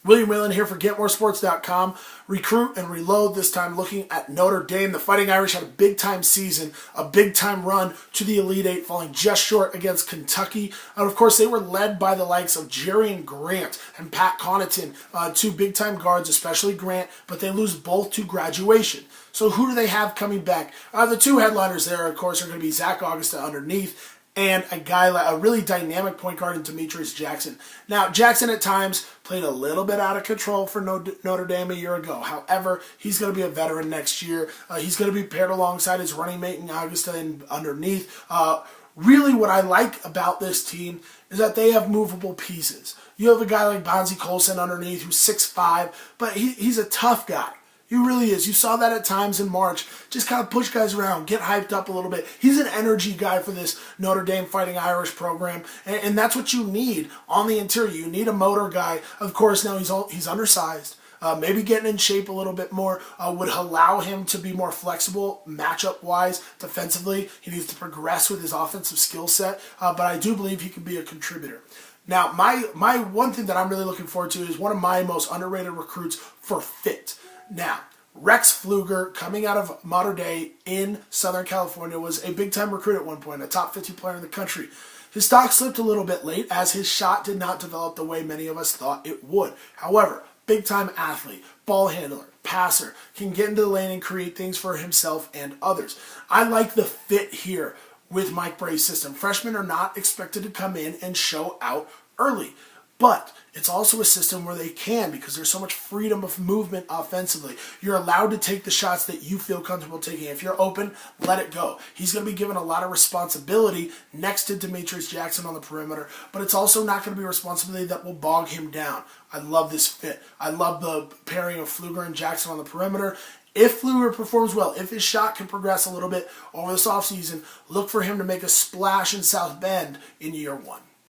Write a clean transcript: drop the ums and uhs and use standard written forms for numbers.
William Whalen here for GetMoreSports.com. Recruit and reload, this time looking at Notre Dame. The Fighting Irish had a big-time season, a big-time run to the Elite Eight, falling just short against Kentucky. And of course, they were led by the likes of Jerian Grant and Pat Connaughton, two big-time guards, especially Grant, but they lose both to graduation. So who do they have coming back? The two headliners there, of course, are going to be Zach Augusta underneath, and a really dynamic point guard in Demetrius Jackson. Now, Jackson at times played a little bit out of control for Notre Dame a year ago. However, he's going to be a veteran next year. He's going to be paired alongside his running mate in Augusta and underneath. Really what I like about this team is that they have movable pieces. You have a guy like Bonzi Colson underneath who's 6'5", but he's a tough guy. He really is. You saw that at times in March. Just kind of push guys around, get hyped up a little bit. He's an energy guy for this Notre Dame Fighting Irish program, and that's what you need on the interior. You need a motor guy. Of course, now he's undersized. Maybe getting in shape a little bit more would allow him to be more flexible matchup-wise, defensively. He needs to progress with his offensive skill set, but I do believe he can be a contributor. Now, my one thing that I'm really looking forward to is one of my most underrated recruits for fit. Now, Rex Pfluger, coming out of Mater Dei in Southern California, was a big-time recruit at one point, a top 50 player in the country. His stock slipped a little bit late as his shot did not develop the way many of us thought it would. However, big-time athlete, ball handler, passer, can get into the lane and create things for himself and others. I like the fit here with Mike Brey's system. Freshmen are not expected to come in and show out early. But it's also a system where they can, because there's so much freedom of movement offensively. You're allowed to take the shots that you feel comfortable taking. If you're open, let it go. He's going to be given a lot of responsibility next to Demetrius Jackson on the perimeter, but it's also not going to be responsibility that will bog him down. I love this fit. I love the pairing of Pfluger and Jackson on the perimeter. If Pfluger performs well, if his shot can progress a little bit over this offseason, look for him to make a splash in South Bend in year one.